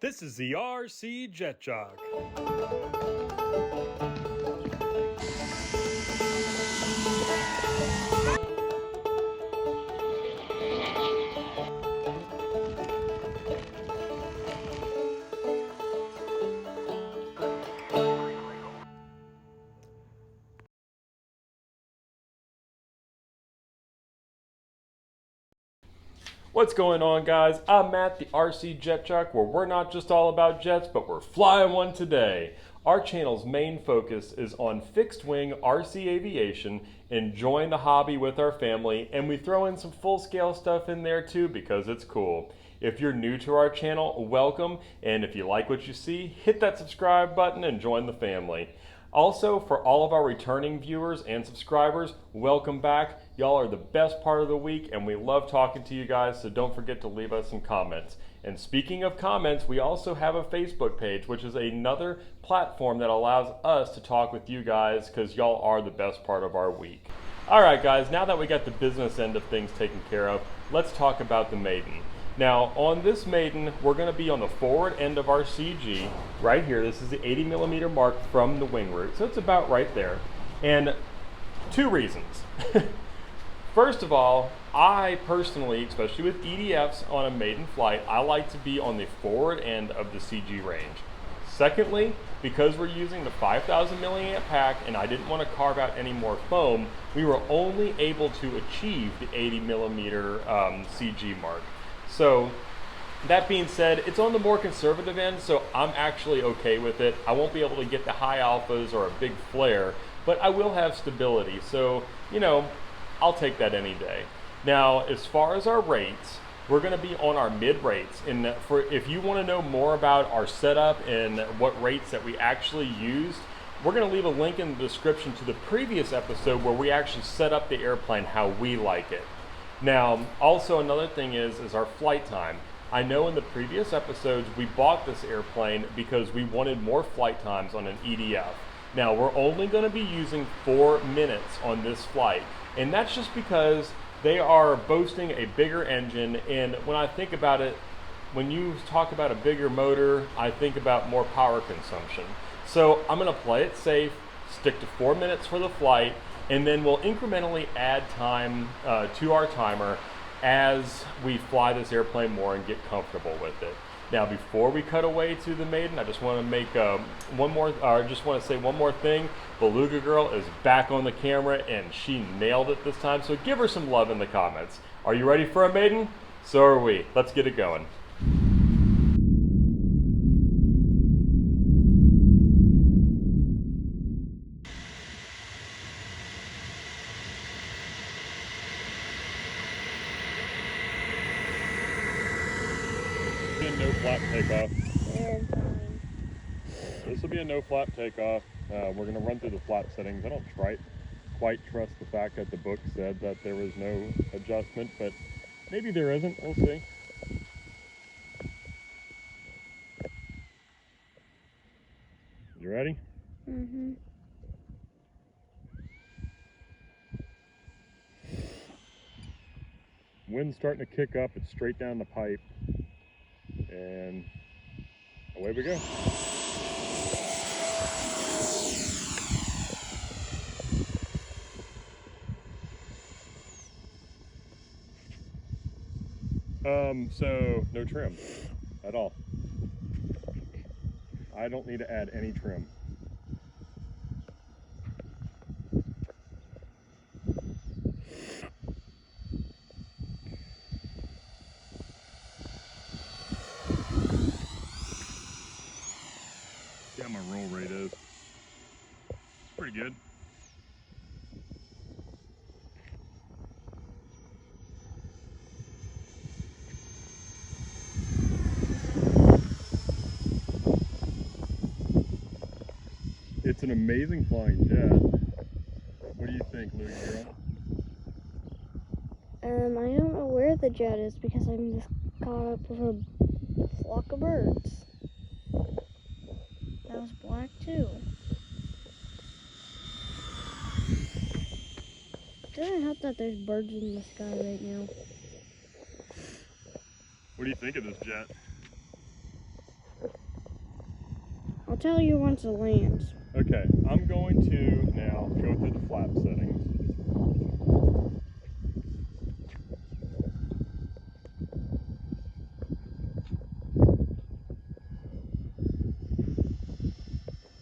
This is the RC Jet Jock. What's going on, guys? I'm Matt, the RC Jet Jock, where we're not just all about jets, but we're flying one today. Our channel's main focus is on fixed-wing RC aviation, enjoying the hobby with our family, and we throw in some full-scale stuff in there too because it's cool. If you're new to our channel, welcome, and if you like what you see, hit that subscribe button and join the family. Also, for all of our returning viewers and subscribers, welcome back. Y'all are the best part of the week, and we love talking to you guys, so don't forget to leave us some comments. And speaking of comments, we also have a Facebook page, which is another platform that allows us to talk with you guys, because y'all are the best part of our week. All right, guys, now that we got the business end of things taken care of, let's talk about the Maiden. Now, on this Maiden, we're going to be on the forward end of our CG, right here. This is the 80mm mark from the wing root, so it's about right there. And two reasons. First of all, I personally, especially with EDFs on a maiden flight, I like to be on the forward end of the CG range. Secondly, because we're using the 5,000 milliamp pack and I didn't want to carve out any more foam, we were only able to achieve the 80mm CG mark. So that being said, it's on the more conservative end, so I'm actually okay with it. I won't be able to get the high alphas or a big flare, but I will have stability. So, you know, I'll take that any day. Now, as far as our rates, we're going to be on our mid rates. And if you want to know more about our setup and what rates that we actually used, we're going to leave a link in the description to the previous episode where we actually set up the airplane how we like it. Now, also another thing is our flight time. I know in the previous episodes we bought this airplane because we wanted more flight times on an EDF. Now, we're only going to be using 4 minutes on this flight, and that's just because they are boasting a bigger engine, and when I think about it, when you talk about a bigger motor, I think about more power consumption. So I'm going to play it safe, stick to 4 minutes for the flight, and then we'll incrementally add time to our timer as we fly this airplane more and get comfortable with it. Now, before we cut away to the Maiden, I just want to make say one more thing. Beluga Girl is back on the camera, and she nailed it this time. So give her some love in the comments. Are you ready for a Maiden? So are we. Let's get it going. No flap takeoff. This will be a no flap takeoff. We're going to run through the flap settings. I don't quite trust the fact that the book said that there was no adjustment, but maybe there isn't. We'll see. You ready? Mm-hmm. Wind's starting to kick up. It's straight down the pipe. And away we go. So no trim at all. I don't need to add any trim. See how my roll rate is. Pretty good. It's an amazing flying jet. What do you think, Louie girl? I don't know where the jet is because I'm just caught up with a flock of birds. That was black too. Doesn't help that there's birds in the sky right now. What do you think of this jet? I'll tell you once it lands. Okay, I'm going to now go through the flap settings.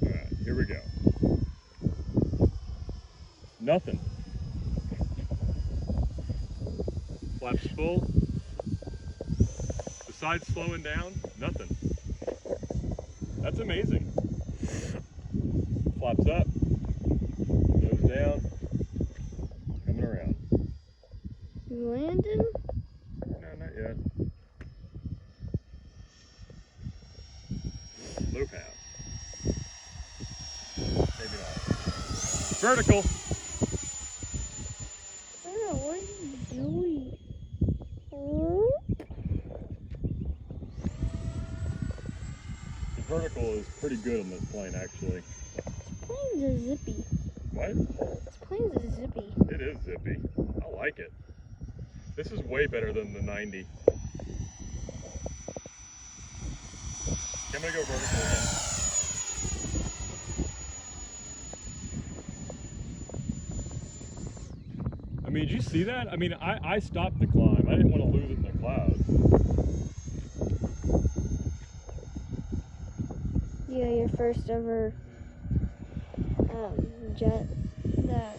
Alright, here we go. Nothing. Flaps full. Besides slowing down, nothing. That's amazing. Flaps up, goes down, coming around. You landed? No, not yet. Low pass. Maybe not. Vertical. Oh, what are you doing? The vertical is pretty good on this plane, actually. This plane's a zippy. What? This plane's a zippy. It is zippy. I like it. This is way better than the 90. I'm gonna go vertical again. I mean, did you see that? I mean, I stopped the climb. I didn't want to lose it in the clouds. Yeah, your first ever jet that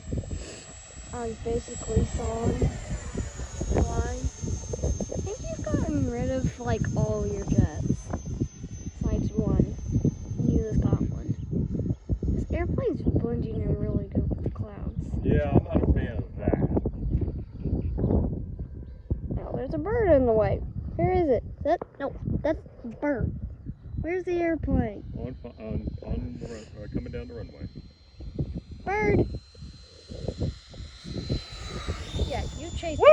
I basically flying. I think you've gotten rid of like all your jets. Besides one. You just got one. This airplane's blending in really good with the clouds. Yeah, I'm not a fan of that. Now there's a bird in the way. Where is it? No, that's a bird. Where's the airplane? On the run, coming down the runway. Bird! Yeah, you chase Woo!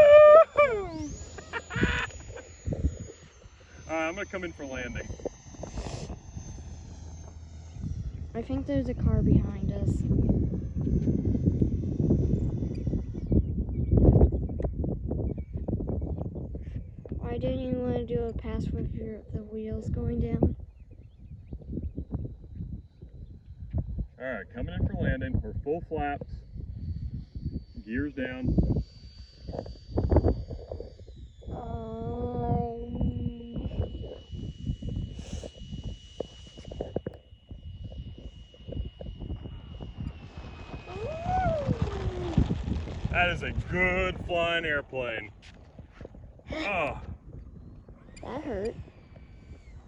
Alright, I'm gonna come in for landing. I think there's a car behind us. Why didn't you want to do a pass with the wheels going down? Alright, coming in for landing. We're full flaps. Gears down. That is a good flying airplane. Oh. That hurt.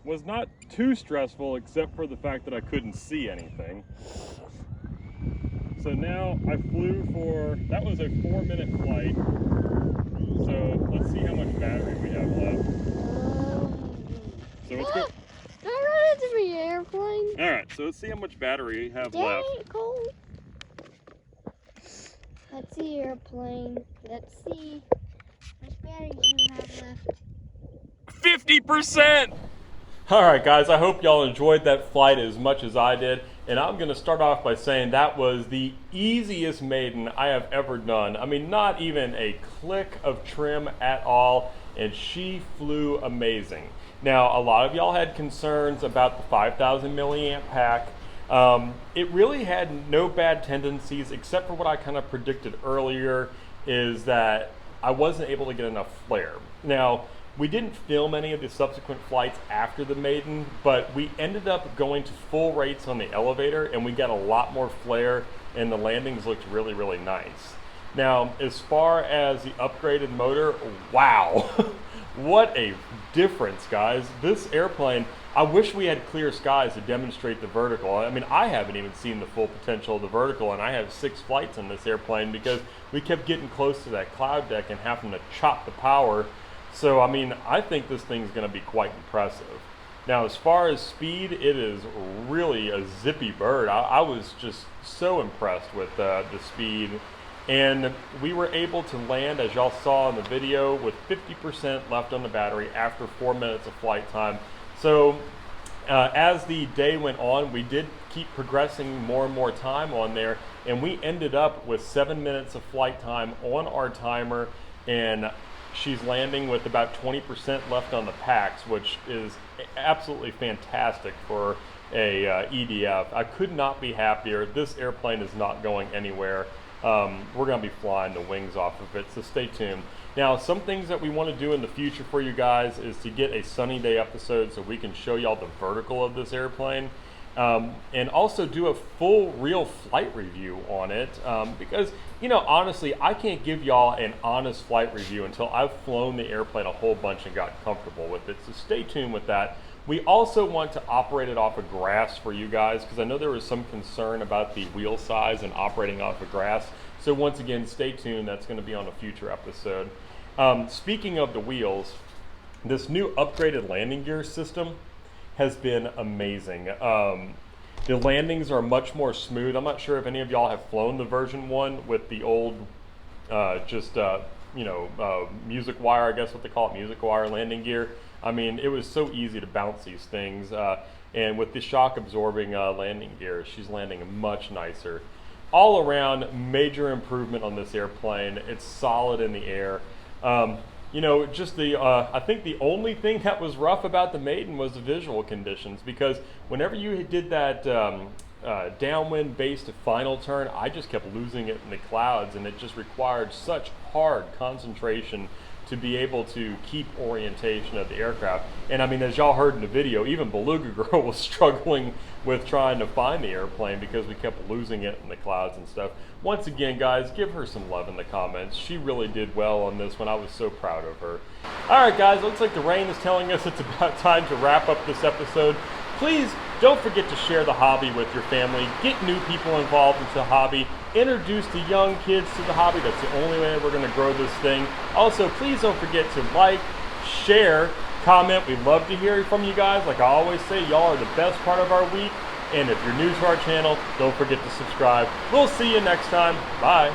Was not too stressful except for the fact that I couldn't see anything. So now I flew for, that was a 4-minute flight. So let's see how much battery we have left. So let's go. Did I run into the airplane? Alright, so let's see how much battery we have Dang left. it, Cole. Let's see airplane. Let's see how much battery you have left. 50%! Alright guys, I hope y'all enjoyed that flight as much as I did. And I'm going to start off by saying that was the easiest Maiden I have ever done. I mean, not even a click of trim at all, and she flew amazing. Now, a lot of y'all had concerns about the 5,000 milliamp pack. It really had no bad tendencies, except for what I kind of predicted earlier, is that I wasn't able to get enough flare. Now, we didn't film any of the subsequent flights after the Maiden, but we ended up going to full rates on the elevator, and we got a lot more flare, and the landings looked really, really nice. Now, as far as the upgraded motor, wow, what a difference, guys. This airplane, I wish we had clear skies to demonstrate the vertical. I mean, I haven't even seen the full potential of the vertical, and I have 6 flights in this airplane because we kept getting close to that cloud deck and having to chop the power. So, I mean, I think this thing's going to be quite impressive. Now, as far as speed, it is really a zippy bird. I was just so impressed with the speed. And we were able to land, as y'all saw in the video, with 50% left on the battery after 4 minutes of flight time. So, as the day went on, we did keep progressing more and more time on there, and we ended up with 7 minutes of flight time on our timer, and she's landing with about 20% left on the packs, which is absolutely fantastic for EDF. I could not be happier. This airplane is not going anywhere. We're going to be flying the wings off of it, so stay tuned. Now, some things that we want to do in the future for you guys is to get a sunny day episode so we can show y'all the vertical of this airplane. And also do a full real flight review on it, because, you know, honestly, I can't give y'all an honest flight review until I've flown the airplane a whole bunch and got comfortable with it, so stay tuned with that. We also want to operate it off of grass for you guys, because I know there was some concern about the wheel size and operating off of grass, so once again, stay tuned. That's going to be on a future episode. Speaking of the wheels, this new upgraded landing gear system has been amazing. The landings are much more smooth. I'm not sure if any of y'all have flown the version 1 with the old music wire, I guess what they call it, music wire landing gear. I mean, it was so easy to bounce these things, and with the shock absorbing landing gear, she's landing much nicer. All around, major improvement on this airplane. It's solid in the air. You know, just I think the only thing that was rough about the Maiden was the visual conditions, because whenever you did that downwind base to final turn, I just kept losing it in the clouds, and it just required such hard concentration to be able to keep orientation of the aircraft. And I mean, as y'all heard in the video, even Beluga Girl was struggling with trying to find the airplane because we kept losing it in the clouds and stuff. Once again, guys, give her some love in the comments. She really did well on this one. I was so proud of her. All right, guys, looks like the rain is telling us it's about time to wrap up this episode. Please don't forget to share the hobby with your family. Get new people involved into the hobby. Introduce the young kids to the hobby. That's the only way we're going to grow this thing. Also, please don't forget to like, share, comment. We'd love to hear from you guys. Like I always say, y'all are the best part of our week. And if you're new to our channel, don't forget to subscribe. We'll see you next time. Bye.